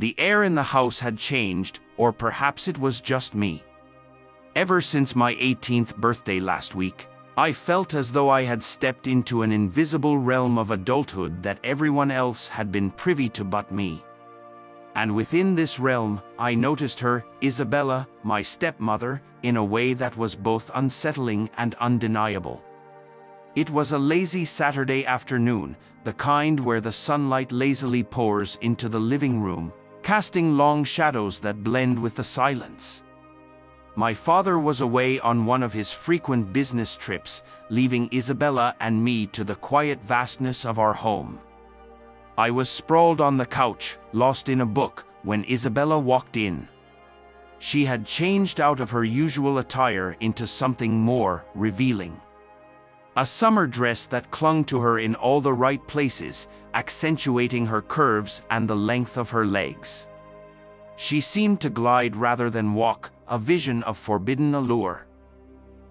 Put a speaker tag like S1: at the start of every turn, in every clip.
S1: The air in the house had changed, or perhaps it was just me. Ever since my 18th birthday last week, I felt as though I had stepped into an invisible realm of adulthood that everyone else had been privy to but me. And within this realm, I noticed her, Isabella, my stepmother, in a way that was both unsettling and undeniable. It was a lazy Saturday afternoon, the kind where the sunlight lazily pours into the living room, casting long shadows that blend with the silence. My father was away on one of his frequent business trips, leaving Isabella and me to the quiet vastness of our home. I was sprawled on the couch, lost in a book, when Isabella walked in. She had changed out of her usual attire into something more revealing. A summer dress that clung to her in all the right places, accentuating her curves and the length of her legs. She seemed to glide rather than walk, a vision of forbidden allure.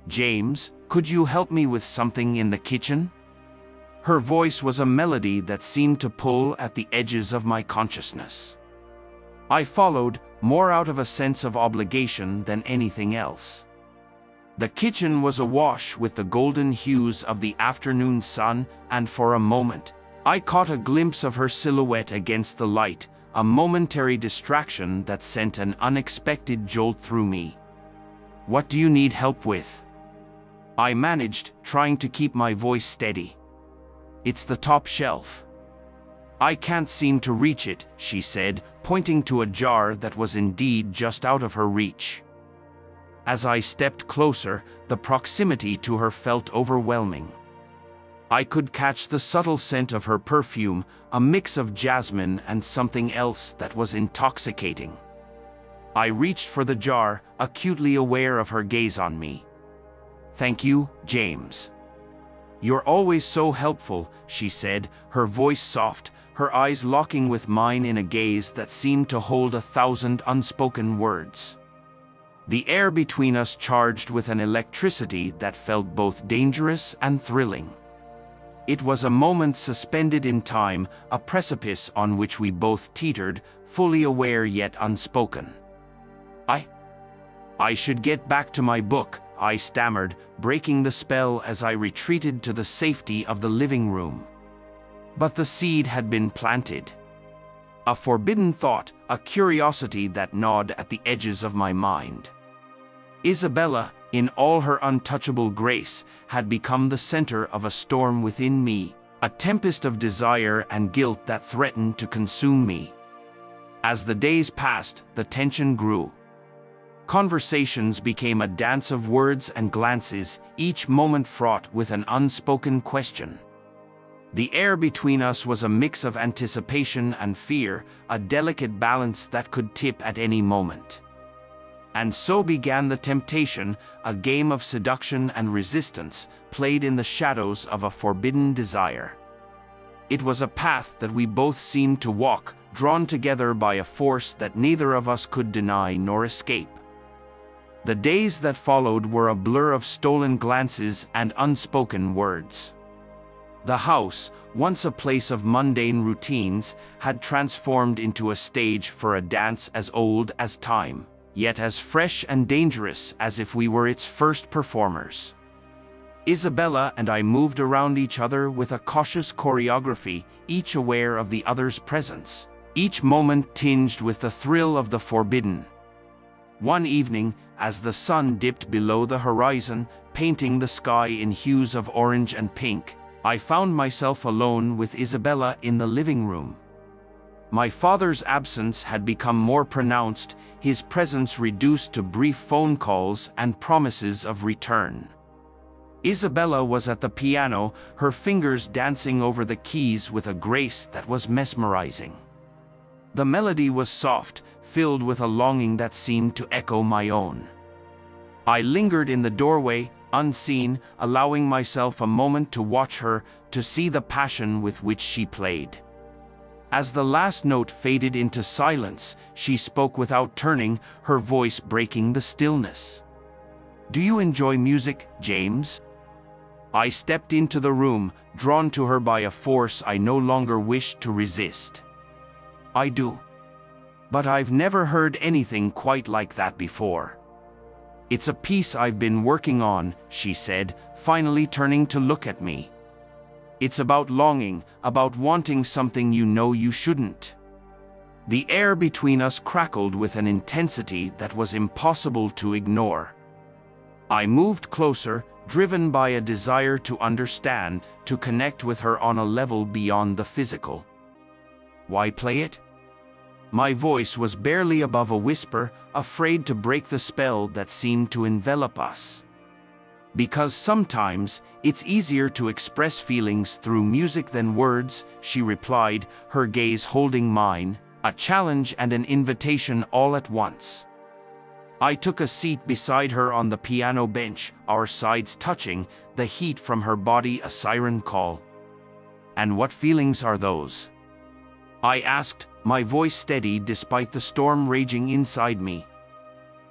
S1: "James, could you help me with something in the kitchen?" Her voice was a melody that seemed to pull at the edges of my consciousness. I followed, more out of a sense of obligation than anything else. The kitchen was awash with the golden hues of the afternoon sun, and for a moment, I caught a glimpse of her silhouette against the light, a momentary distraction that sent an unexpected jolt through me. "What do you need help with?" I managed, trying to keep my voice steady. "It's the top shelf." "I can't seem to reach it," she said, pointing to a jar that was indeed just out of her reach. As I stepped closer, the proximity to her felt overwhelming. I could catch the subtle scent of her perfume, a mix of jasmine and something else that was intoxicating. I reached for the jar, acutely aware of her gaze on me. "Thank you, James. You're always so helpful," she said, her voice soft, her eyes locking with mine in a gaze that seemed to hold 1,000 unspoken words. The air between us charged with an electricity that felt both dangerous and thrilling. It was a moment suspended in time, a precipice on which we both teetered, fully aware yet unspoken. I should get back to my book," I stammered, breaking the spell as I retreated to the safety of the living room. But the seed had been planted. A forbidden thought, a curiosity that gnawed at the edges of my mind. Isabella, in all her untouchable grace, had become the center of a storm within me, a tempest of desire and guilt that threatened to consume me. As the days passed, the tension grew. Conversations became a dance of words and glances, each moment fraught with an unspoken question. The air between us was a mix of anticipation and fear, a delicate balance that could tip at any moment. And so began the temptation, a game of seduction and resistance, played in the shadows of a forbidden desire. It was a path that we both seemed to walk, drawn together by a force that neither of us could deny nor escape. The days that followed were a blur of stolen glances and unspoken words. The house, once a place of mundane routines, had transformed into a stage for a dance as old as time, yet as fresh and dangerous as if we were its first performers. Isabella and I moved around each other with a cautious choreography, each aware of the other's presence, each moment tinged with the thrill of the forbidden. One evening, as the sun dipped below the horizon, painting the sky in hues of orange and pink, I found myself alone with Isabella in the living room. My father's absence had become more pronounced, his presence reduced to brief phone calls and promises of return. Isabella was at the piano, her fingers dancing over the keys with a grace that was mesmerizing. The melody was soft, filled with a longing that seemed to echo my own. I lingered in the doorway, unseen, allowing myself a moment to watch her, to see the passion with which she played. As the last note faded into silence, she spoke without turning, her voice breaking the stillness. "Do you enjoy music, James?" I stepped into the room, drawn to her by a force I no longer wished to resist. "I do." But I've never heard anything quite like that before. It's a piece I've been working on, she said, finally turning to look at me. It's about longing, about wanting something you know you shouldn't. The air between us crackled with an intensity that was impossible to ignore. I moved closer, driven by a desire to understand, to connect with her on a level beyond the physical. Why play it? My voice was barely above a whisper, afraid to break the spell that seemed to envelop us. Because sometimes, it's easier to express feelings through music than words, she replied, her gaze holding mine, a challenge and an invitation all at once. I took a seat beside her on the piano bench, our sides touching, the heat from her body a siren call. And what feelings are those? I asked, my voice steady despite the storm raging inside me.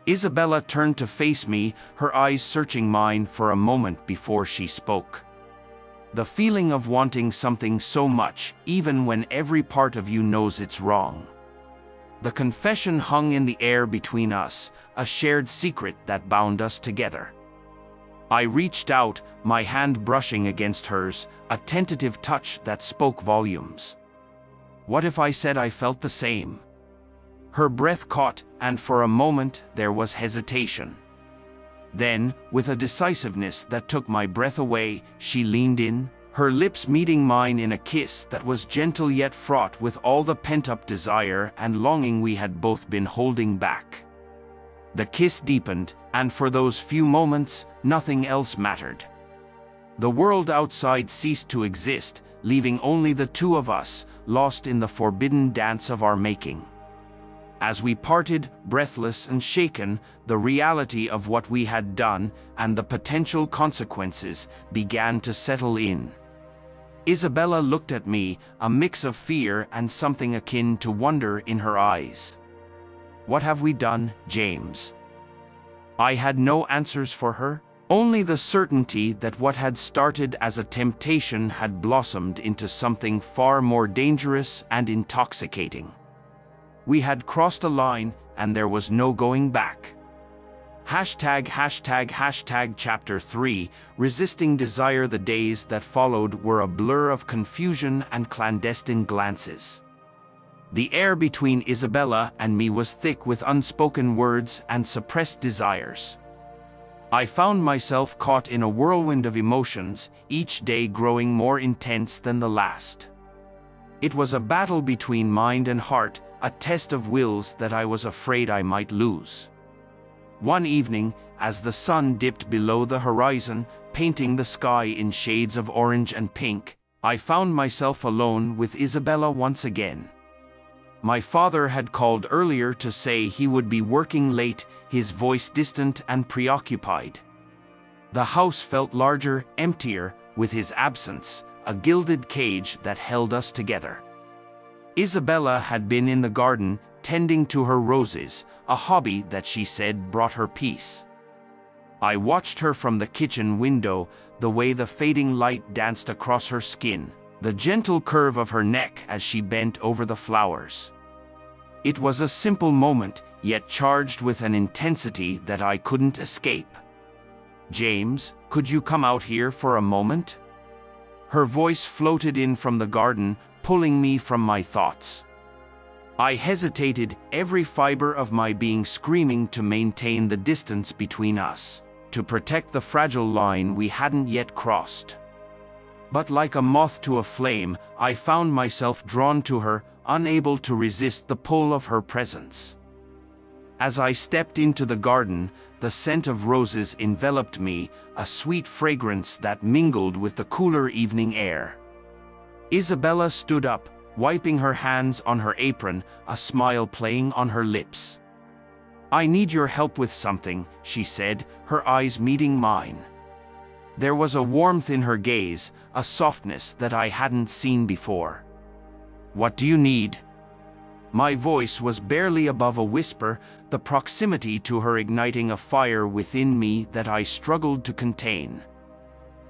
S1: Isabella turned to face me, her eyes searching mine for a moment before she spoke. The feeling of wanting something so much, even when every part of you knows it's wrong. The confession hung in the air between us, a shared secret that bound us together. I reached out, my hand brushing against hers, a tentative touch that spoke volumes. What if I said I felt the same? Her breath caught, and for a moment there was hesitation. Then, with a decisiveness that took my breath away, she leaned in, her lips meeting mine in a kiss that was gentle yet fraught with all the pent-up desire and longing we had both been holding back. The kiss deepened, and for those few moments, nothing else mattered. The world outside ceased to exist, leaving only the two of us, lost in the forbidden dance of our making. As we parted, breathless and shaken, the reality of what we had done and the potential consequences began to settle in. Isabella looked at me, a mix of fear and something akin to wonder in her eyes. What have we done, James? I had no answers for her. Only the certainty that what had started as a temptation had blossomed into something far more dangerous and intoxicating. We had crossed a line, and there was no going back. Chapter 3, Resisting Desire. The days that followed were a blur of confusion and clandestine glances. The air between Isabella and me was thick with unspoken words and suppressed desires. I found myself caught in a whirlwind of emotions, each day growing more intense than the last. It was a battle between mind and heart, a test of wills that I was afraid I might lose. One evening, as the sun dipped below the horizon, painting the sky in shades of orange and pink, I found myself alone with Isabella once again. My father had called earlier to say he would be working late, his voice distant and preoccupied. The house felt larger, emptier, with his absence, a gilded cage that held us together. Isabella had been in the garden, tending to her roses, a hobby that she said brought her peace. I watched her from the kitchen window, the way the fading light danced across her skin, the gentle curve of her neck as she bent over the flowers. It was a simple moment, yet charged with an intensity that I couldn't escape. James, could you come out here for a moment? Her voice floated in from the garden, pulling me from my thoughts. I hesitated, every fiber of my being screaming to maintain the distance between us, to protect the fragile line we hadn't yet crossed. But like a moth to a flame, I found myself drawn to her, unable to resist the pull of her presence. As I stepped into the garden, the scent of roses enveloped me, a sweet fragrance that mingled with the cooler evening air. Isabella stood up, wiping her hands on her apron, a smile playing on her lips. "I need your help with something," she said, her eyes meeting mine. There was a warmth in her gaze, a softness that I hadn't seen before. "What do you need?" My voice was barely above a whisper, the proximity to her igniting a fire within me that I struggled to contain.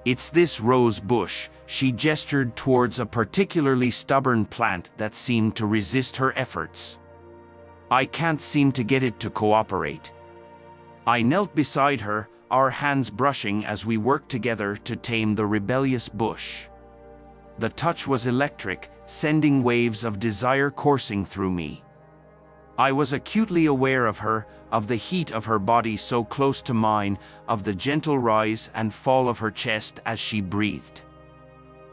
S1: "It's this rose bush," she gestured towards a particularly stubborn plant that seemed to resist her efforts. I can't seem to get it to cooperate. I knelt beside her, our hands brushing as we worked together to tame the rebellious bush. The touch was electric, sending waves of desire coursing through me. I was acutely aware of her, of the heat of her body so close to mine, of the gentle rise and fall of her chest as she breathed.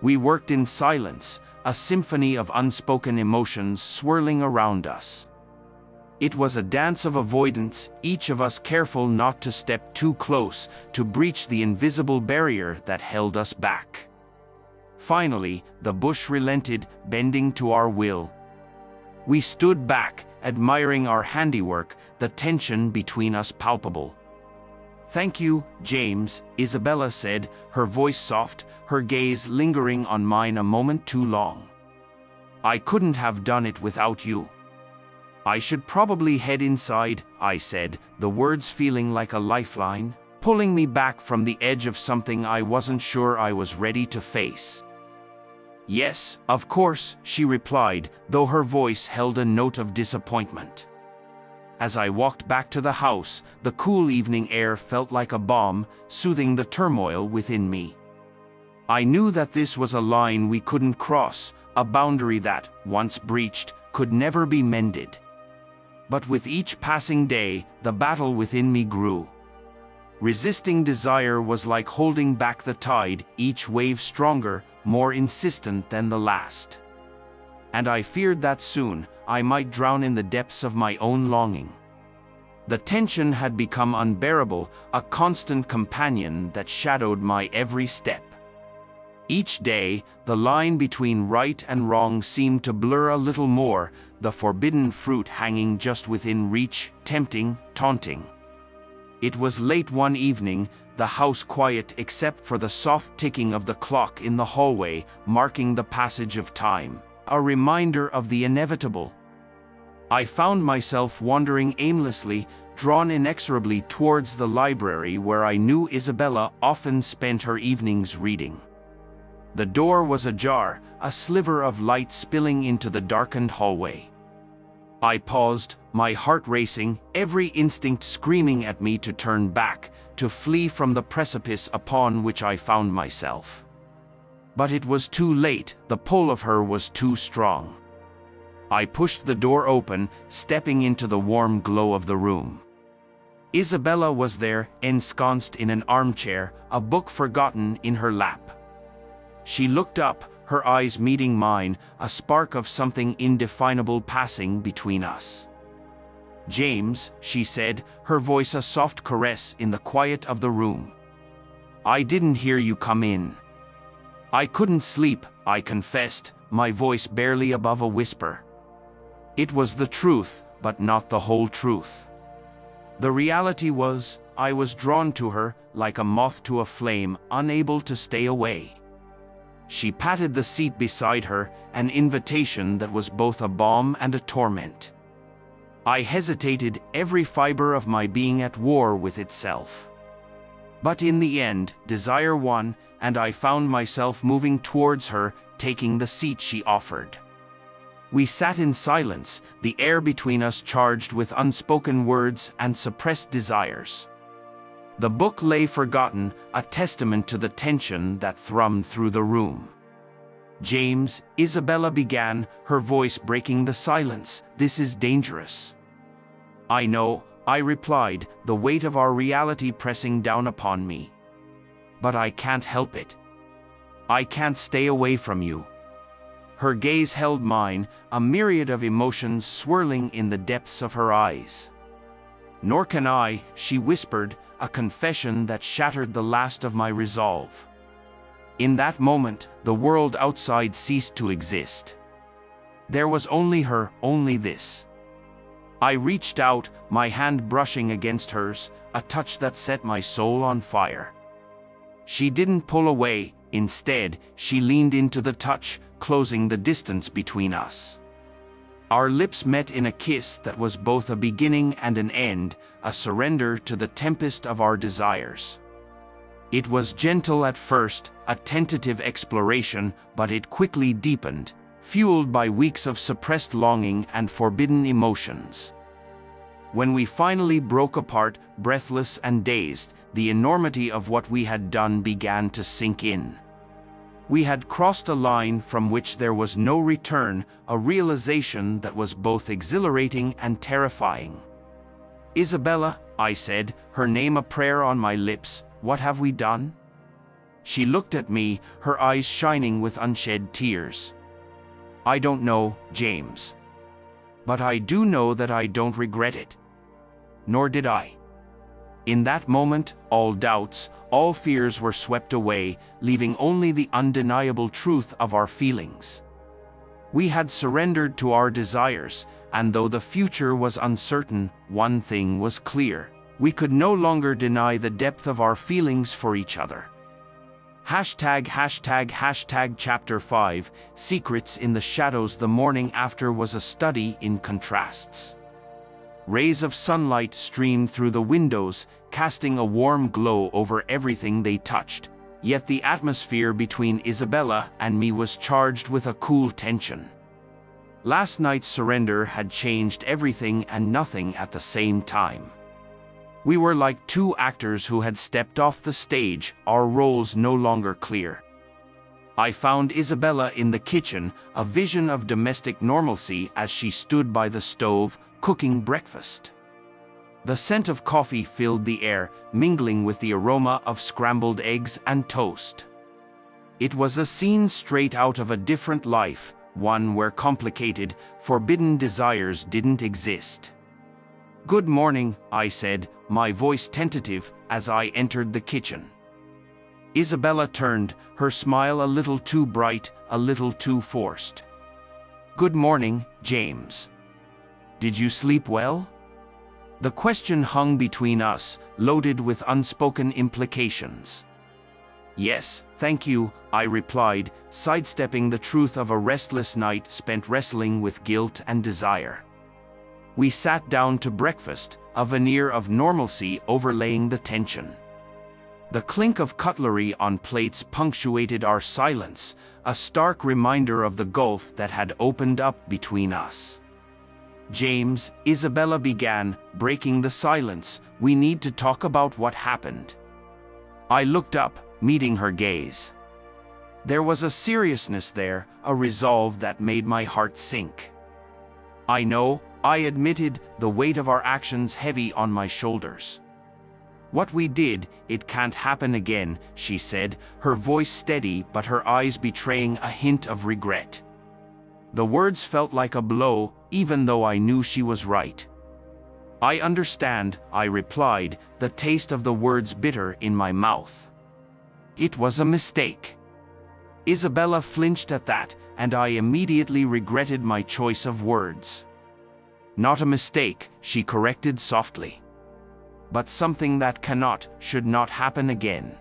S1: We worked in silence, a symphony of unspoken emotions swirling around us. It was a dance of avoidance, each of us careful not to step too close, to breach the invisible barrier that held us back. Finally, the bush relented, bending to our will. We stood back, admiring our handiwork, the tension between us palpable. "Thank you, James," Isabella said, her voice soft, her gaze lingering on mine a moment too long. "I couldn't have done it without you." "I should probably head inside," I said, the words feeling like a lifeline, pulling me back from the edge of something I wasn't sure I was ready to face. "Yes, of course," she replied, though her voice held a note of disappointment. As I walked back to the house, the cool evening air felt like a balm, soothing the turmoil within me. I knew that this was a line we couldn't cross, a boundary that, once breached, could never be mended. But with each passing day, the battle within me grew. Resisting desire was like holding back the tide, each wave stronger, more insistent than the last. And I feared that soon, I might drown in the depths of my own longing. The tension had become unbearable, a constant companion that shadowed my every step. Each day, the line between right and wrong seemed to blur a little more, the forbidden fruit hanging just within reach, tempting, taunting. It was late one evening, the house quiet except for the soft ticking of the clock in the hallway, marking the passage of time, a reminder of the inevitable. I found myself wandering aimlessly, drawn inexorably towards the library where I knew Isabella often spent her evenings reading. The door was ajar, a sliver of light spilling into the darkened hallway. I paused, my heart racing, every instinct screaming at me to turn back, to flee from the precipice upon which I found myself. But it was too late, the pull of her was too strong. I pushed the door open, stepping into the warm glow of the room. Isabella was there, ensconced in an armchair, a book forgotten in her lap. She looked up, her eyes meeting mine, a spark of something indefinable passing between us. "James," she said, her voice a soft caress in the quiet of the room. "I didn't hear you come in." "I couldn't sleep," I confessed, my voice barely above a whisper. It was the truth, but not the whole truth. The reality was, I was drawn to her, like a moth to a flame, unable to stay away. She patted the seat beside her, an invitation that was both a balm and a torment. I hesitated, every fiber of my being at war with itself. But in the end, desire won, and I found myself moving towards her, taking the seat she offered. We sat in silence, the air between us charged with unspoken words and suppressed desires. The book lay forgotten, a testament to the tension that thrummed through the room. "James," Isabella began, her voice breaking the silence, "this is dangerous." "I know," I replied, the weight of our reality pressing down upon me. "But I can't help it. I can't stay away from you." Her gaze held mine, a myriad of emotions swirling in the depths of her eyes. "Nor can I," she whispered, a confession that shattered the last of my resolve. In that moment, the world outside ceased to exist. There was only her, only this. I reached out, my hand brushing against hers, a touch that set my soul on fire. She didn't pull away, instead, she leaned into the touch, closing the distance between us. Our lips met in a kiss that was both a beginning and an end, a surrender to the tempest of our desires. It was gentle at first, a tentative exploration, but it quickly deepened, fueled by weeks of suppressed longing and forbidden emotions. When we finally broke apart, breathless and dazed, the enormity of what we had done began to sink in. We had crossed a line from which there was no return, a realization that was both exhilarating and terrifying. "Isabella," I said, her name a prayer on my lips, "what have we done?" She looked at me, her eyes shining with unshed tears. "I don't know, James. But I do know that I don't regret it. Nor did I." In that moment, all doubts, all fears were swept away, leaving only the undeniable truth of our feelings. We had surrendered to our desires, and though the future was uncertain, one thing was clear: we could no longer deny the depth of our feelings for each other. Chapter 5, Secrets in the Shadows. The morning after was a study in contrasts. Rays of sunlight streamed through the windows, casting a warm glow over everything they touched, yet the atmosphere between Isabella and me was charged with a cool tension. Last night's surrender had changed everything and nothing at the same time. We were like two actors who had stepped off the stage, our roles no longer clear. I found Isabella in the kitchen, a vision of domestic normalcy as she stood by the stove, cooking breakfast. The scent of coffee filled the air, mingling with the aroma of scrambled eggs and toast. It was a scene straight out of a different life, one where complicated, forbidden desires didn't exist. "Good morning," I said, my voice tentative, as I entered the kitchen. Isabella turned, her smile a little too bright, a little too forced. "Good morning, James. Did you sleep well?" The question hung between us, loaded with unspoken implications. "Yes, thank you," I replied, sidestepping the truth of a restless night spent wrestling with guilt and desire. We sat down to breakfast, a veneer of normalcy overlaying the tension. The clink of cutlery on plates punctuated our silence, a stark reminder of the gulf that had opened up between us. "James," Isabella began, breaking the silence, "we need to talk about what happened." I looked up, meeting her gaze. There was a seriousness there, a resolve that made my heart sink. "I know," I admitted, the weight of our actions heavy on my shoulders. "What we did, it can't happen again," she said, her voice steady but her eyes betraying a hint of regret. The words felt like a blow, even though I knew she was right. "I understand," I replied, the taste of the words bitter in my mouth. "It was a mistake." Isabella flinched at that, and I immediately regretted my choice of words. "Not a mistake," she corrected softly. "But something that cannot, should not happen again."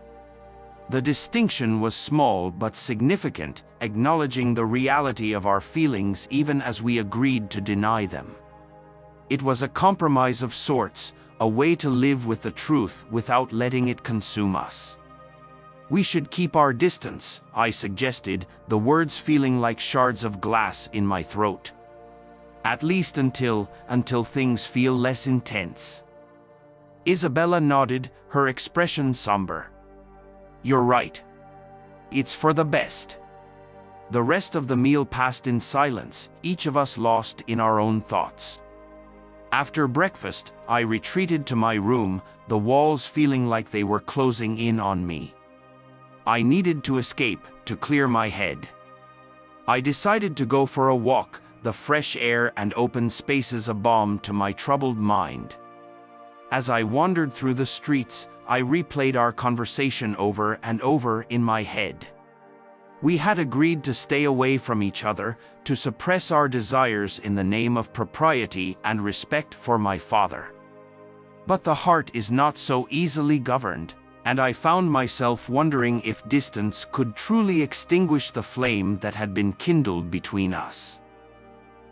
S1: The distinction was small but significant, acknowledging the reality of our feelings even as we agreed to deny them. It was a compromise of sorts, a way to live with the truth without letting it consume us. "We should keep our distance," I suggested, the words feeling like shards of glass in my throat. "At least until things feel less intense." Isabella nodded, her expression somber. "You're right. It's for the best." The rest of the meal passed in silence, each of us lost in our own thoughts. After breakfast, I retreated to my room, the walls feeling like they were closing in on me. I needed to escape, to clear my head. I decided to go for a walk, the fresh air and open spaces a balm to my troubled mind. As I wandered through the streets, I replayed our conversation over and over in my head. We had agreed to stay away from each other, to suppress our desires in the name of propriety and respect for my father. But the heart is not so easily governed, and I found myself wondering if distance could truly extinguish the flame that had been kindled between us.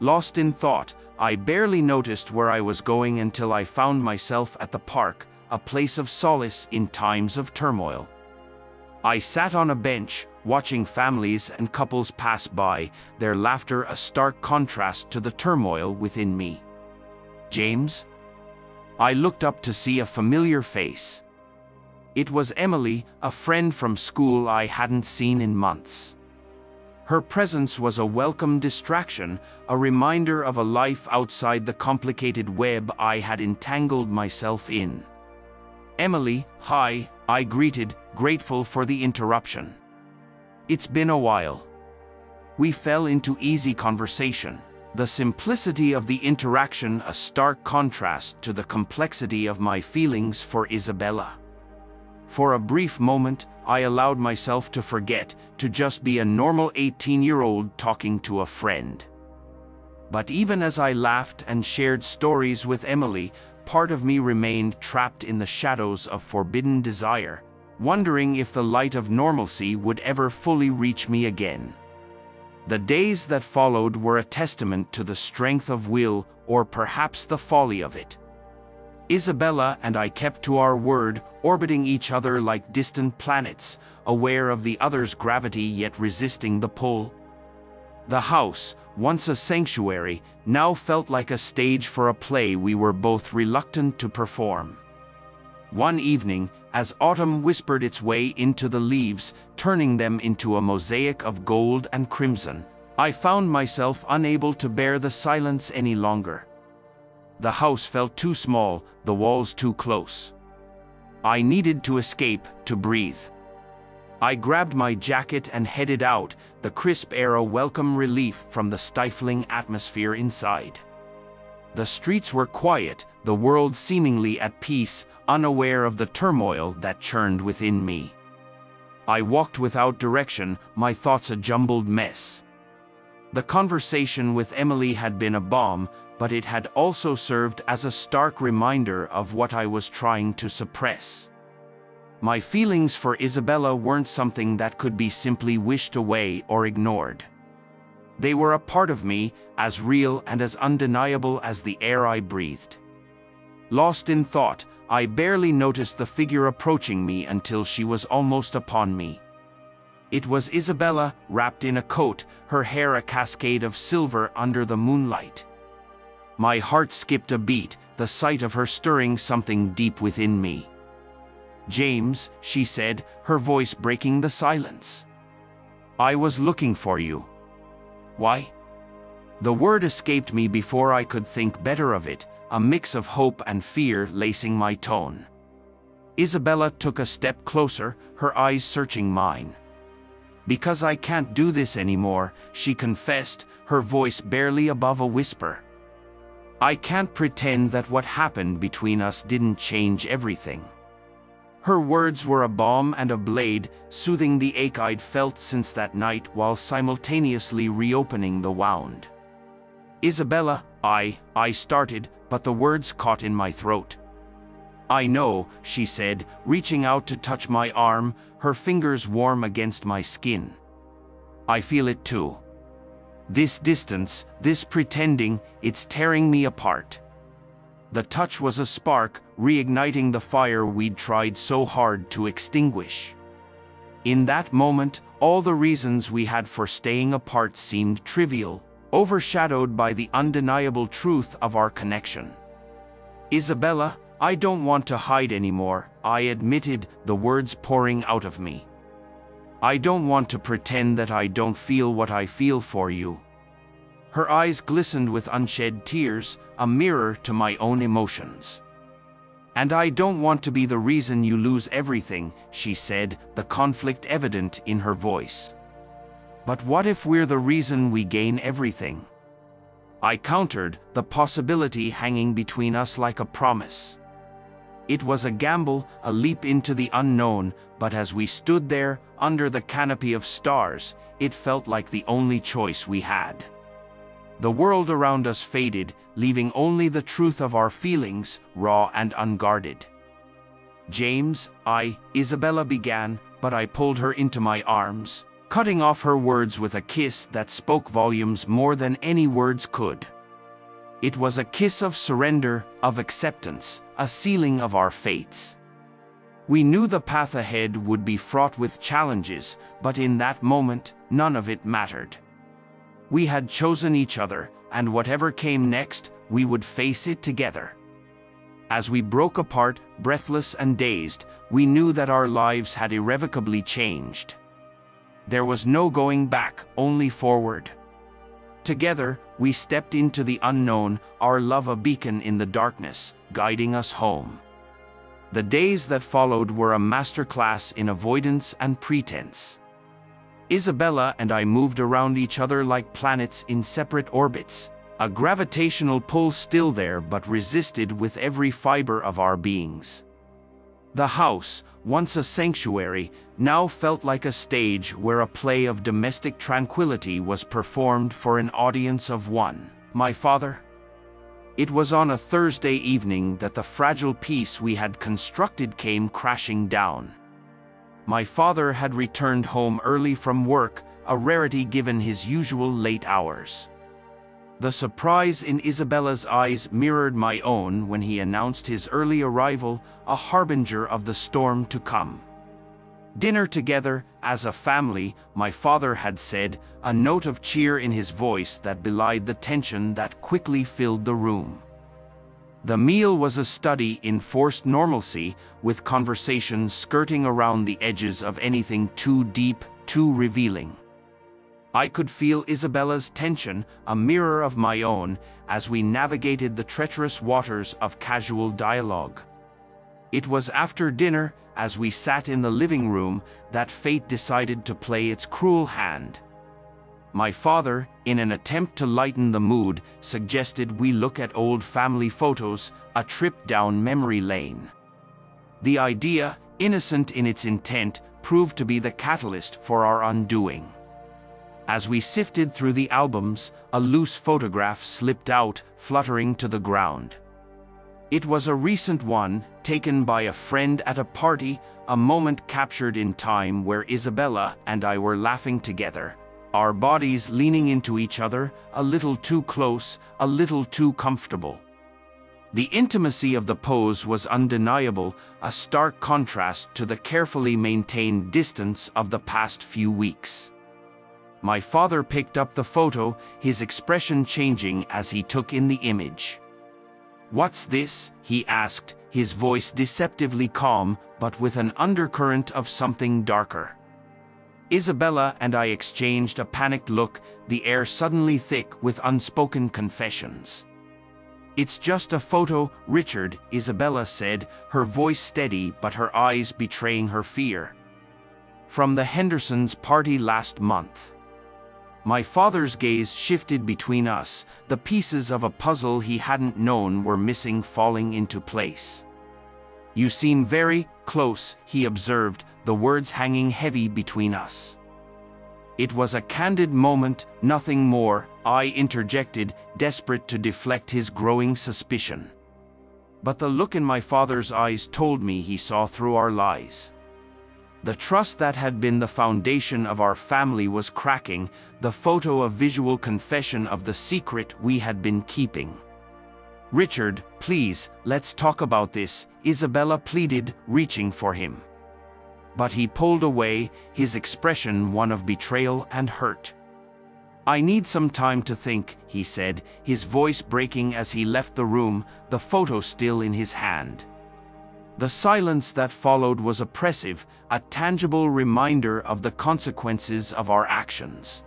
S1: Lost in thought, I barely noticed where I was going until I found myself at the park, a place of solace in times of turmoil. I sat on a bench, watching families and couples pass by, their laughter a stark contrast to the turmoil within me. "James?" I looked up to see a familiar face. It was Emily, a friend from school I hadn't seen in months. Her presence was a welcome distraction, a reminder of a life outside the complicated web I had entangled myself in. "Emily, hi," I greeted, grateful for the interruption. "It's been a while." We fell into easy conversation, the simplicity of the interaction a stark contrast to the complexity of my feelings for Isabella. For a brief moment, I allowed myself to forget, to just be a normal 18-year-old talking to a friend. But even as I laughed and shared stories with Emily, part of me remained trapped in the shadows of forbidden desire, wondering if the light of normalcy would ever fully reach me again. The days that followed were a testament to the strength of will, or perhaps the folly of it. Isabella and I kept to our word, orbiting each other like distant planets, aware of the other's gravity yet resisting the pull. The house, once a sanctuary, now felt like a stage for a play we were both reluctant to perform. One evening, as autumn whispered its way into the leaves, turning them into a mosaic of gold and crimson, I found myself unable to bear the silence any longer. The house felt too small, the walls too close. I needed to escape, to breathe. I grabbed my jacket and headed out, the crisp air a welcome relief from the stifling atmosphere inside. The streets were quiet, the world seemingly at peace, unaware of the turmoil that churned within me. I walked without direction, my thoughts a jumbled mess. The conversation with Emily had been a balm, but it had also served as a stark reminder of what I was trying to suppress. My feelings for Isabella weren't something that could be simply wished away or ignored. They were a part of me, as real and as undeniable as the air I breathed. Lost in thought, I barely noticed the figure approaching me until she was almost upon me. It was Isabella, wrapped in a coat, her hair a cascade of silver under the moonlight. My heart skipped a beat, the sight of her stirring something deep within me. "James," she said, her voice breaking the silence. "I was looking for you." "Why?" The word escaped me before I could think better of it, a mix of hope and fear lacing my tone. Isabella took a step closer, her eyes searching mine. "Because I can't do this anymore," she confessed, her voice barely above a whisper. "I can't pretend that what happened between us didn't change everything." Her words were a balm and a blade, soothing the ache I'd felt since that night while simultaneously reopening the wound. "Isabella," I started, but the words caught in my throat. "I know," she said, reaching out to touch my arm, her fingers warm against my skin. "I feel it too. This distance, this pretending, it's tearing me apart." The touch was a spark, reigniting the fire we'd tried so hard to extinguish. In that moment, all the reasons we had for staying apart seemed trivial, overshadowed by the undeniable truth of our connection. "Isabella, I don't want to hide anymore," I admitted, the words pouring out of me. "I don't want to pretend that I don't feel what I feel for you." Her eyes glistened with unshed tears, a mirror to my own emotions. "And I don't want to be the reason you lose everything," she said, the conflict evident in her voice. "But what if we're the reason we gain everything?" I countered, the possibility hanging between us like a promise. It was a gamble, a leap into the unknown, but as we stood there, under the canopy of stars, it felt like the only choice we had. The world around us faded, leaving only the truth of our feelings, raw and unguarded. "James," Isabella began, but I pulled her into my arms, cutting off her words with a kiss that spoke volumes more than any words could. It was a kiss of surrender, of acceptance, a sealing of our fates. We knew the path ahead would be fraught with challenges, but in that moment, none of it mattered. We had chosen each other, and whatever came next, we would face it together. As we broke apart, breathless and dazed, we knew that our lives had irrevocably changed. There was no going back, only forward. Together, we stepped into the unknown, our love a beacon in the darkness, guiding us home. The days that followed were a masterclass in avoidance and pretense. Isabella and I moved around each other like planets in separate orbits, a gravitational pull still there but resisted with every fiber of our beings. The house, once a sanctuary, now felt like a stage where a play of domestic tranquility was performed for an audience of one. My father? It was on a Thursday evening that the fragile peace we had constructed came crashing down. My father had returned home early from work, a rarity given his usual late hours. The surprise in Isabella's eyes mirrored my own when he announced his early arrival, a harbinger of the storm to come. Dinner together, as a family, my father had said, a note of cheer in his voice that belied the tension that quickly filled the room. The meal was a study in forced normalcy, with conversations skirting around the edges of anything too deep, too revealing. I could feel Isabella's tension, a mirror of my own, as we navigated the treacherous waters of casual dialogue. It was after dinner, as we sat in the living room, that fate decided to play its cruel hand. My father, in an attempt to lighten the mood, suggested we look at old family photos, a trip down memory lane. The idea, innocent in its intent, proved to be the catalyst for our undoing. As we sifted through the albums, a loose photograph slipped out, fluttering to the ground. It was a recent one, taken by a friend at a party, a moment captured in time where Isabella and I were laughing together, our bodies leaning into each other, a little too close, a little too comfortable. The intimacy of the pose was undeniable, a stark contrast to the carefully maintained distance of the past few weeks. My father picked up the photo, his expression changing as he took in the image. "What's this?" he asked, his voice deceptively calm, but with an undercurrent of something darker. Isabella and I exchanged a panicked look, the air suddenly thick with unspoken confessions. "It's just a photo, Richard," Isabella said, her voice steady but her eyes betraying her fear. "From the Hendersons' party last month." My father's gaze shifted between us, the pieces of a puzzle he hadn't known were missing falling into place. "You seem very close," he observed, the words hanging heavy between us. "It was a candid moment, nothing more," I interjected, desperate to deflect his growing suspicion. But the look in my father's eyes told me he saw through our lies. The trust that had been the foundation of our family was cracking, the photo a visual confession of the secret we had been keeping. "Richard, please, let's talk about this," Isabella pleaded, reaching for him. But he pulled away, his expression one of betrayal and hurt. "I need some time to think," he said, his voice breaking as he left the room, the photo still in his hand. The silence that followed was oppressive, a tangible reminder of the consequences of our actions.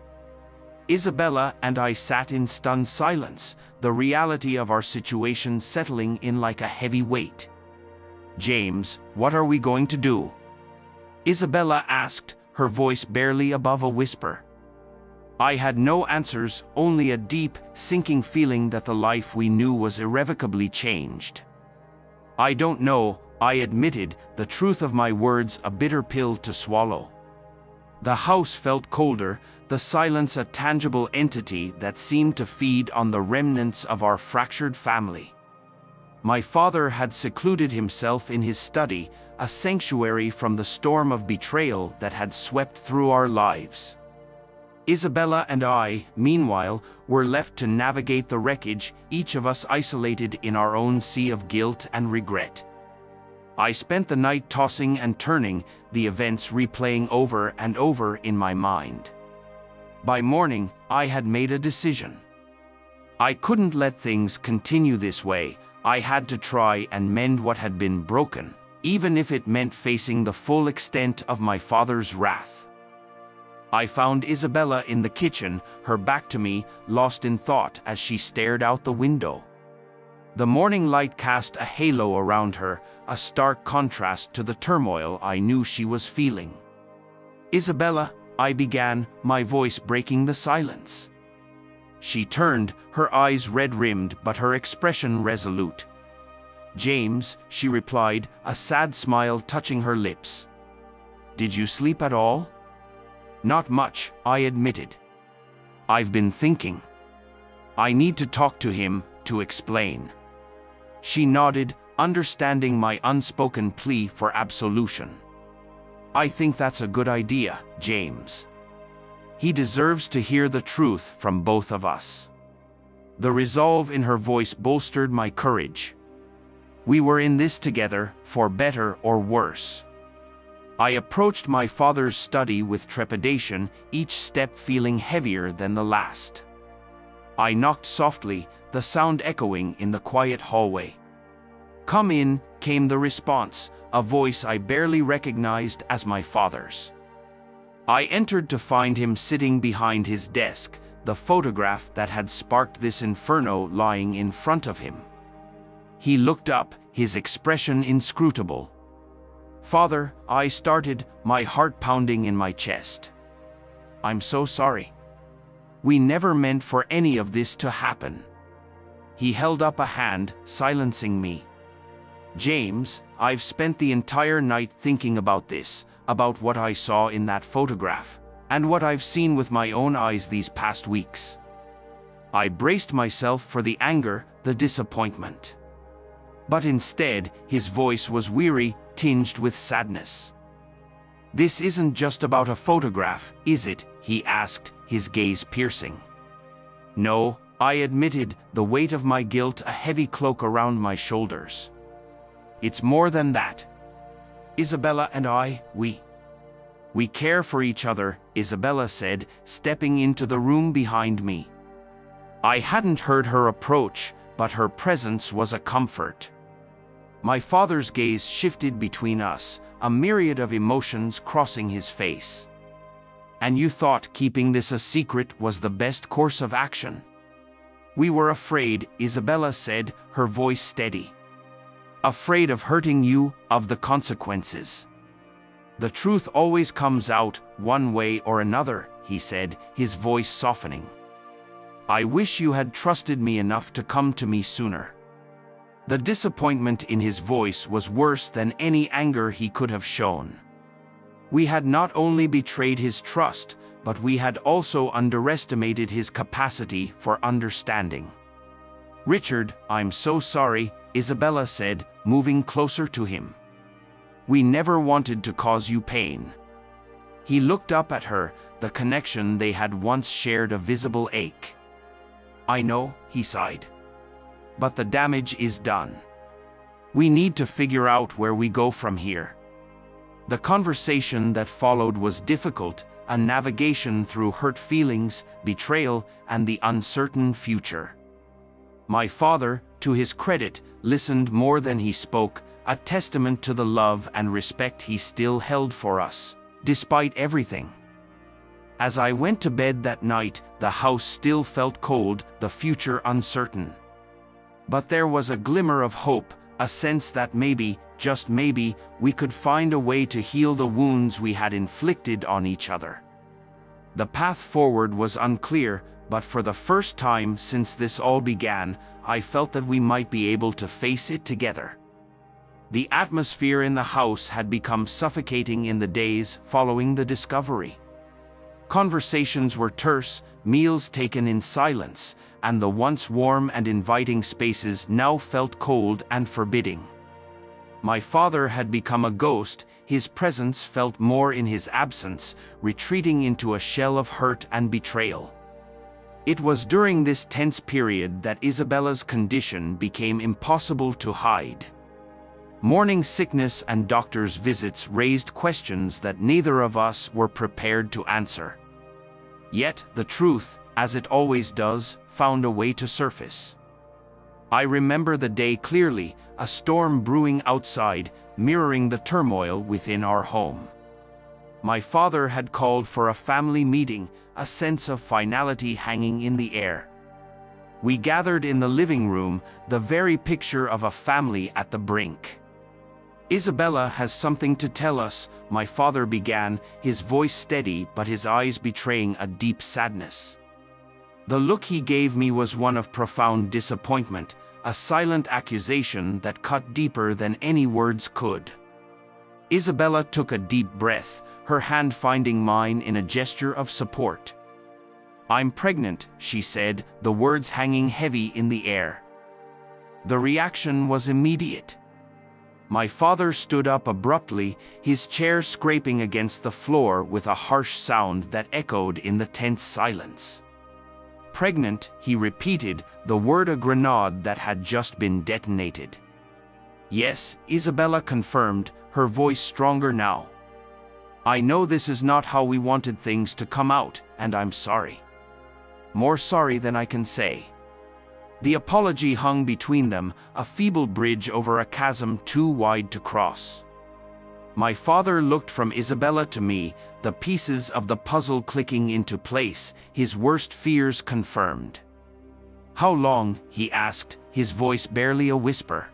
S1: Isabella and I sat in stunned silence, the reality of our situation settling in like a heavy weight. "James, what are we going to do?" Isabella asked, her voice barely above a whisper. I had no answers, only a deep, sinking feeling that the life we knew was irrevocably changed. "I don't know," I admitted, the truth of my words a bitter pill to swallow. The house felt colder, the silence a tangible entity that seemed to feed on the remnants of our fractured family. My father had secluded himself in his study, a sanctuary from the storm of betrayal that had swept through our lives. Isabella and I, meanwhile, were left to navigate the wreckage, each of us isolated in our own sea of guilt and regret. I spent the night tossing and turning, the events replaying over and over in my mind. By morning, I had made a decision. I couldn't let things continue this way. I had to try and mend what had been broken, even if it meant facing the full extent of my father's wrath. I found Isabella in the kitchen, her back to me, lost in thought as she stared out the window. The morning light cast a halo around her, a stark contrast to the turmoil I knew she was feeling. "Isabella," I began, my voice breaking the silence. She turned, her eyes red-rimmed but her expression resolute. "James," she replied, a sad smile touching her lips. "Did you sleep at all?" "Not much," I admitted. "I've been thinking. I need to talk to him, to explain." She nodded, understanding my unspoken plea for absolution. "I think that's a good idea, James. He deserves to hear the truth from both of us." The resolve in her voice bolstered my courage. We were in this together, for better or worse. I approached my father's study with trepidation, each step feeling heavier than the last. I knocked softly, the sound echoing in the quiet hallway. "Come in," came the response, a voice I barely recognized as my father's. I entered to find him sitting behind his desk, the photograph that had sparked this inferno lying in front of him. He looked up, his expression inscrutable. "Father," I started, my heart pounding in my chest. "I'm so sorry. We never meant for any of this to happen." He held up a hand, silencing me. "James, I've spent the entire night thinking about this, about what I saw in that photograph, and what I've seen with my own eyes these past weeks." I braced myself for the anger, the disappointment. But instead, his voice was weary, tinged with sadness. "This isn't just about a photograph, is it?" he asked, his gaze piercing. "No," I admitted, the weight of my guilt a heavy cloak around my shoulders. "It's more than that. Isabella and I, we care for each other," Isabella said, stepping into the room behind me. I hadn't heard her approach, but her presence was a comfort. My father's gaze shifted between us, a myriad of emotions crossing his face. "And you thought keeping this a secret was the best course of action?" "We were afraid," Isabella said, her voice steady. "Afraid of hurting you, of the consequences. The truth always comes out, one way or another," he said, his voice softening. "I wish you had trusted me enough to come to me sooner." The disappointment in his voice was worse than any anger he could have shown. We had not only betrayed his trust, but we had also underestimated his capacity for understanding. "Richard, I'm so sorry," Isabella said, moving closer to him. "We never wanted to cause you pain." He looked up at her, the connection they had once shared a visible ache. "I know," he sighed. "But the damage is done. We need to figure out where we go from here." The conversation that followed was difficult, a navigation through hurt feelings, betrayal, and the uncertain future. My father, to his credit, listened more than he spoke, a testament to the love and respect he still held for us, despite everything. As I went to bed that night, the house still felt cold, the future uncertain. But there was a glimmer of hope, a sense that maybe, just maybe, we could find a way to heal the wounds we had inflicted on each other. The path forward was unclear, but for the first time since this all began, I felt that we might be able to face it together. The atmosphere in the house had become suffocating in the days following the discovery. Conversations were terse, meals taken in silence, and the once warm and inviting spaces now felt cold and forbidding. My father had become a ghost, his presence felt more in his absence, retreating into a shell of hurt and betrayal. It was during this tense period that Isabella's condition became impossible to hide. Morning sickness and doctor's visits raised questions that neither of us were prepared to answer. Yet, the truth, as it always does, found a way to surface. I remember the day clearly, a storm brewing outside, mirroring the turmoil within our home. My father had called for a family meeting, a sense of finality hanging in the air. We gathered in the living room, the very picture of a family at the brink. "Isabella has something to tell us," my father began, his voice steady but his eyes betraying a deep sadness. The look he gave me was one of profound disappointment, a silent accusation that cut deeper than any words could. Isabella took a deep breath, her hand finding mine in a gesture of support. "I'm pregnant," she said, the words hanging heavy in the air. The reaction was immediate. My father stood up abruptly, his chair scraping against the floor with a harsh sound that echoed in the tense silence. "Pregnant," he repeated, the word a grenade that had just been detonated. "Yes," Isabella confirmed, her voice stronger now. "I know this is not how we wanted things to come out, and I'm sorry. More sorry than I can say." The apology hung between them, a feeble bridge over a chasm too wide to cross. My father looked from Isabella to me, the pieces of the puzzle clicking into place, his worst fears confirmed. "How long?" he asked, his voice barely a whisper.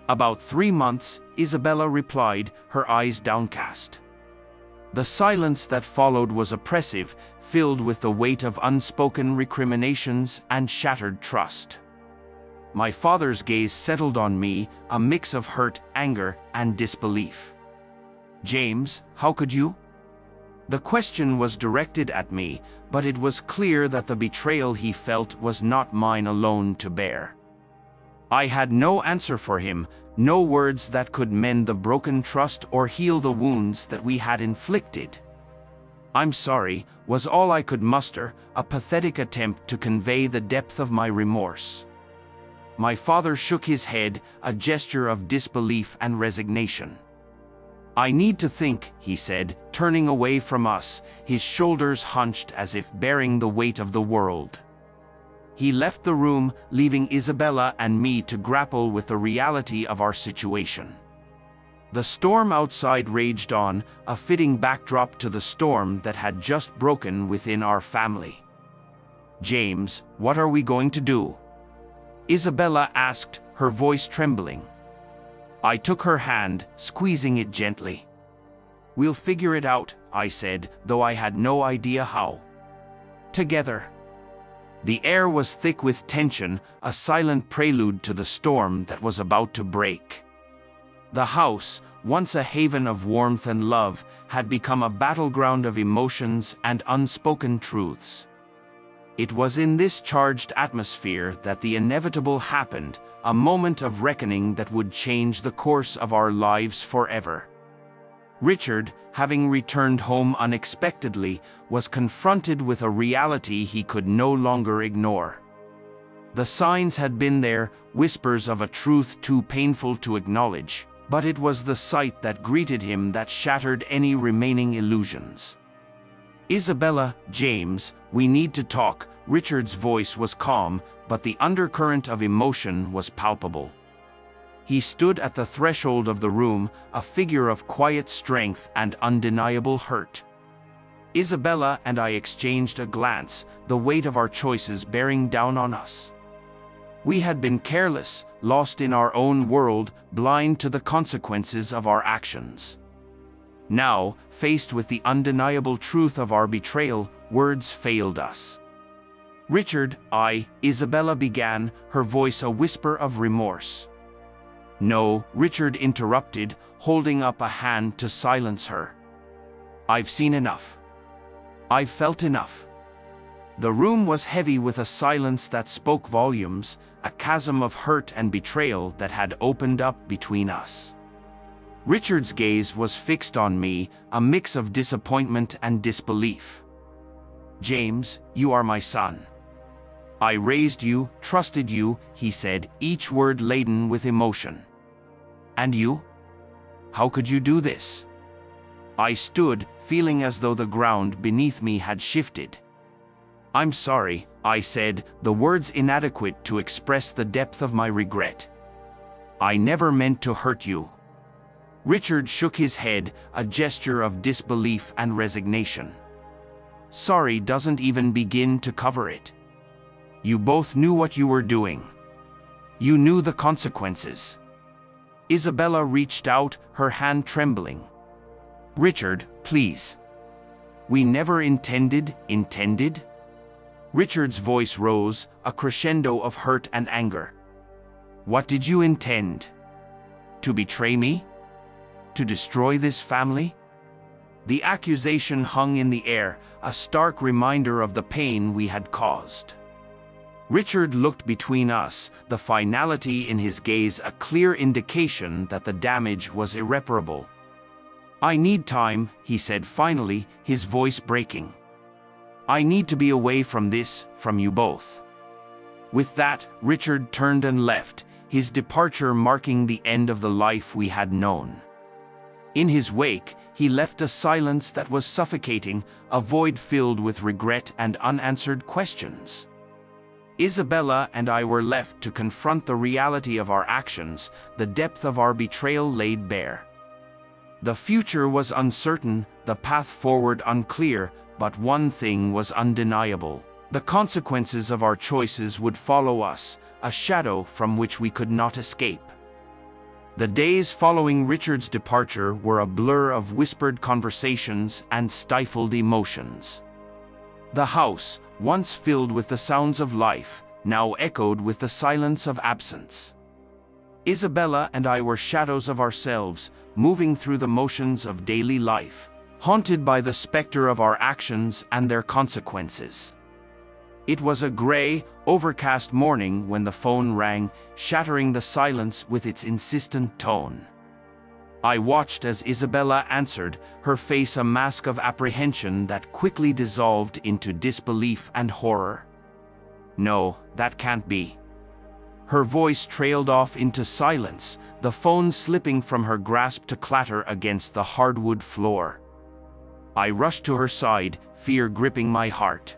S1: "About 3 months," Isabella replied, her eyes downcast. The silence that followed was oppressive, filled with the weight of unspoken recriminations and shattered trust. My father's gaze settled on me, a mix of hurt, anger, and disbelief. "James, how could you?" The question was directed at me, but it was clear that the betrayal he felt was not mine alone to bear. I had no answer for him, no words that could mend the broken trust or heal the wounds that we had inflicted. "I'm sorry," was all I could muster, a pathetic attempt to convey the depth of my remorse. My father shook his head, a gesture of disbelief and resignation. "I need to think," he said, turning away from us, his shoulders hunched as if bearing the weight of the world. He left the room, leaving Isabella and me to grapple with the reality of our situation. The storm outside raged on, a fitting backdrop to the storm that had just broken within our family. "James, what are we going to do?" Isabella asked, her voice trembling. I took her hand, squeezing it gently. "We'll figure it out," I said, though I had no idea how. "Together." The air was thick with tension, a silent prelude to the storm that was about to break. The house, once a haven of warmth and love, had become a battleground of emotions and unspoken truths. It was in this charged atmosphere that the inevitable happened, a moment of reckoning that would change the course of our lives forever. Richard, having returned home unexpectedly, was confronted with a reality he could no longer ignore. The signs had been there, whispers of a truth too painful to acknowledge, but it was the sight that greeted him that shattered any remaining illusions. "Isabella, James, we need to talk." Richard's voice was calm, but the undercurrent of emotion was palpable. He stood at the threshold of the room, a figure of quiet strength and undeniable hurt. Isabella and I exchanged a glance, the weight of our choices bearing down on us. We had been careless, lost in our own world, blind to the consequences of our actions. Now, faced with the undeniable truth of our betrayal, words failed us. "Richard, Isabella began, her voice a whisper of remorse. "No," Richard interrupted, holding up a hand to silence her. "I've seen enough. I've felt enough." The room was heavy with a silence that spoke volumes, a chasm of hurt and betrayal that had opened up between us. Richard's gaze was fixed on me, a mix of disappointment and disbelief. "James, you are my son. I raised you, trusted you," he said, each word laden with emotion. "And you? How could you do this?" I stood, feeling as though the ground beneath me had shifted. I'm sorry, I said, the words inadequate to express the depth of my regret. I never meant to hurt you. Richard shook his head, a gesture of disbelief and resignation. Sorry doesn't even begin to cover it. You both knew what you were doing. You knew the consequences. Isabella reached out, her hand trembling. Richard, please. We never intended. Richard's voice rose, a crescendo of hurt and anger. What did you intend? To betray me? To destroy this family? The accusation hung in the air, a stark reminder of the pain we had caused. Richard looked between us, the finality in his gaze a clear indication that the damage was irreparable. I need time, he said finally, his voice breaking. I need to be away from this, from you both. With that, Richard turned and left, his departure marking the end of the life we had known. In his wake, he left a silence that was suffocating, a void filled with regret and unanswered questions. Isabella and I were left to confront the reality of our actions, the depth of our betrayal laid bare. The future was uncertain, the path forward unclear, but one thing was undeniable. The consequences of our choices would follow us, a shadow from which we could not escape. The days following Richard's departure were a blur of whispered conversations and stifled emotions. The house, once filled with the sounds of life, now echoed with the silence of absence. Isabella and I were shadows of ourselves, moving through the motions of daily life, haunted by the specter of our actions and their consequences. It was a gray, overcast morning when the phone rang, shattering the silence with its insistent tone. I watched as Isabella answered, her face a mask of apprehension that quickly dissolved into disbelief and horror. No, that can't be. Her voice trailed off into silence, the phone slipping from her grasp to clatter against the hardwood floor. I rushed to her side, fear gripping my heart.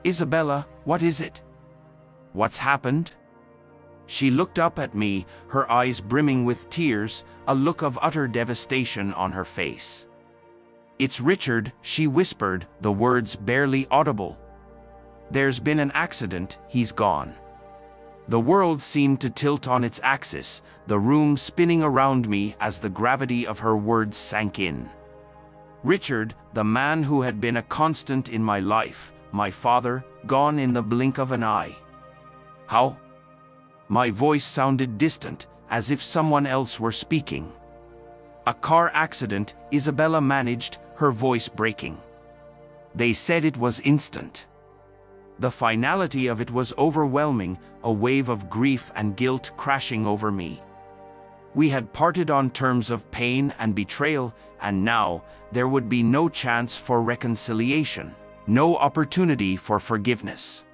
S1: Isabella, what is it? What's happened? She looked up at me, her eyes brimming with tears, a look of utter devastation on her face. It's Richard, she whispered, the words barely audible. There's been an accident, he's gone. The world seemed to tilt on its axis, the room spinning around me as the gravity of her words sank in. Richard, the man who had been a constant in my life, my father, gone in the blink of an eye. How? My voice sounded distant, as if someone else were speaking. A car accident, Isabella managed, her voice breaking. They said it was instant. The finality of it was overwhelming, a wave of grief and guilt crashing over me. We had parted on terms of pain and betrayal, and now there would be no chance for reconciliation, no opportunity for forgiveness.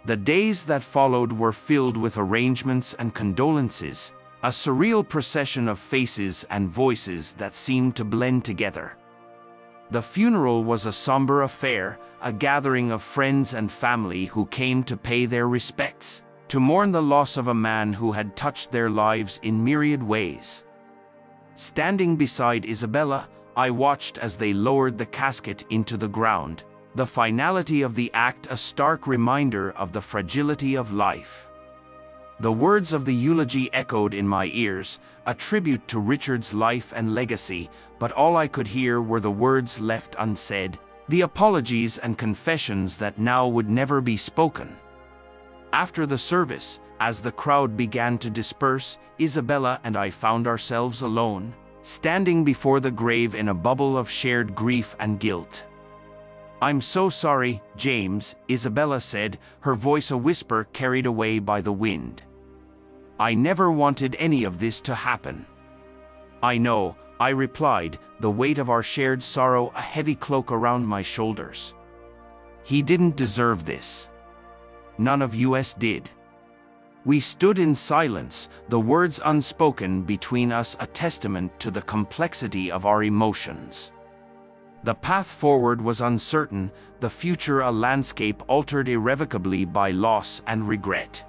S1: The days that followed were filled with arrangements and condolences, a surreal procession of faces and voices that seemed to blend together. The funeral was a somber affair, a gathering of friends and family who came to pay their respects, to mourn the loss of a man who had touched their lives in myriad ways. Standing beside Isabella, I watched as they lowered the casket into the ground, the finality of the act a stark reminder of the fragility of life. The words of the eulogy echoed in my ears, a tribute to Richard's life and legacy, but all I could hear were the words left unsaid, the apologies and confessions that now would never be spoken. After the service, as the crowd began to disperse, Isabella and I found ourselves alone, standing before the grave in a bubble of shared grief and guilt. I'm so sorry, James, Isabella said, her voice a whisper carried away by the wind. I never wanted any of this to happen. I know, I replied, the weight of our shared sorrow a heavy cloak around my shoulders. He didn't deserve this. None of us did. We stood in silence, the words unspoken between us a testament to the complexity of our emotions. The path forward was uncertain, the future a landscape altered irrevocably by loss and regret.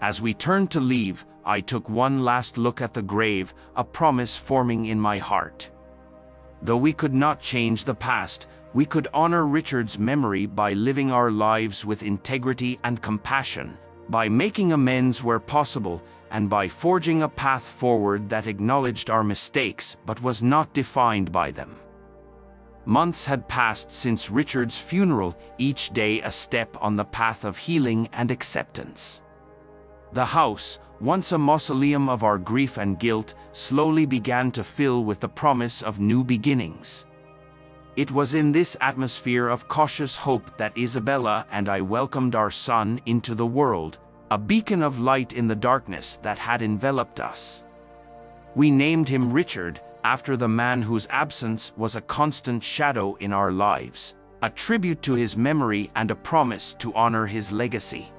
S1: As we turned to leave, I took one last look at the grave, a promise forming in my heart. Though we could not change the past, we could honor Richard's memory by living our lives with integrity and compassion, by making amends where possible, and by forging a path forward that acknowledged our mistakes but was not defined by them. Months had passed since Richard's funeral, each day a step on the path of healing and acceptance. The house, once a mausoleum of our grief and guilt, slowly began to fill with the promise of new beginnings. It was in this atmosphere of cautious hope that Isabella and I welcomed our son into the world, a beacon of light in the darkness that had enveloped us. We named him Richard, after the man whose absence was a constant shadow in our lives, a tribute to his memory and a promise to honor his legacy.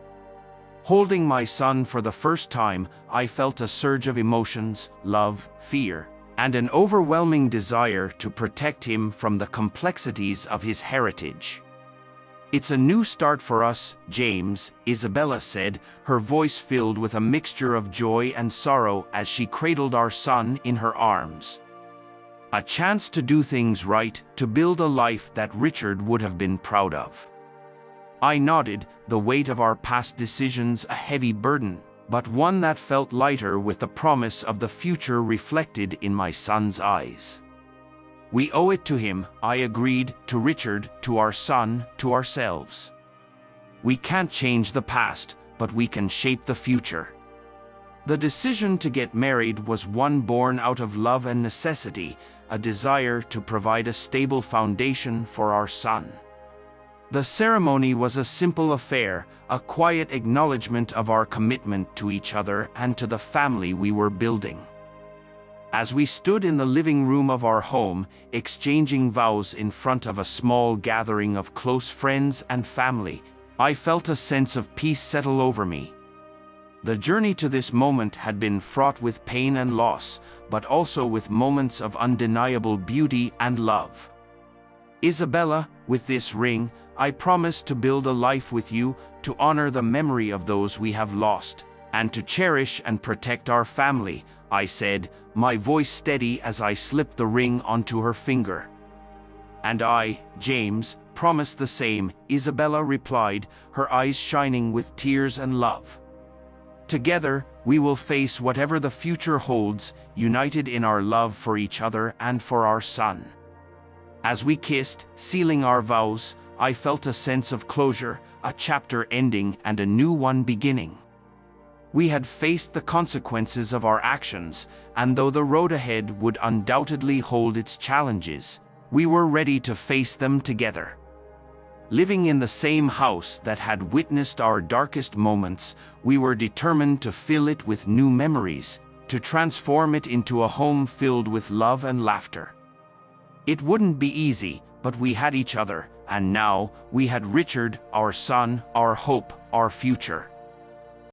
S1: Holding my son for the first time, I felt a surge of emotions, love, fear, and an overwhelming desire to protect him from the complexities of his heritage. "It's a new start for us, James," Isabella said, her voice filled with a mixture of joy and sorrow as she cradled our son in her arms. "A chance to do things right, to build a life that Richard would have been proud of." I nodded, the weight of our past decisions a heavy burden, but one that felt lighter with the promise of the future reflected in my son's eyes. "We owe it to him," I agreed, "to Richard, to our son, to ourselves. We can't change the past, but we can shape the future." The decision to get married was one born out of love and necessity, a desire to provide a stable foundation for our son. The ceremony was a simple affair, a quiet acknowledgement of our commitment to each other and to the family we were building. As we stood in the living room of our home, exchanging vows in front of a small gathering of close friends and family, I felt a sense of peace settle over me. The journey to this moment had been fraught with pain and loss, but also with moments of undeniable beauty and love. "Isabella, with this ring, I promise to build a life with you, to honor the memory of those we have lost, and to cherish and protect our family," I said, my voice steady as I slipped the ring onto her finger. "And I, James, promise the same," Isabella replied, her eyes shining with tears and love. "Together, we will face whatever the future holds, united in our love for each other and for our son." As we kissed, sealing our vows, I felt a sense of closure, a chapter ending and a new one beginning. We had faced the consequences of our actions, and though the road ahead would undoubtedly hold its challenges, we were ready to face them together. Living in the same house that had witnessed our darkest moments, we were determined to fill it with new memories, to transform it into a home filled with love and laughter. It wouldn't be easy, but we had each other, and now we had Richard, our son, our hope, our future.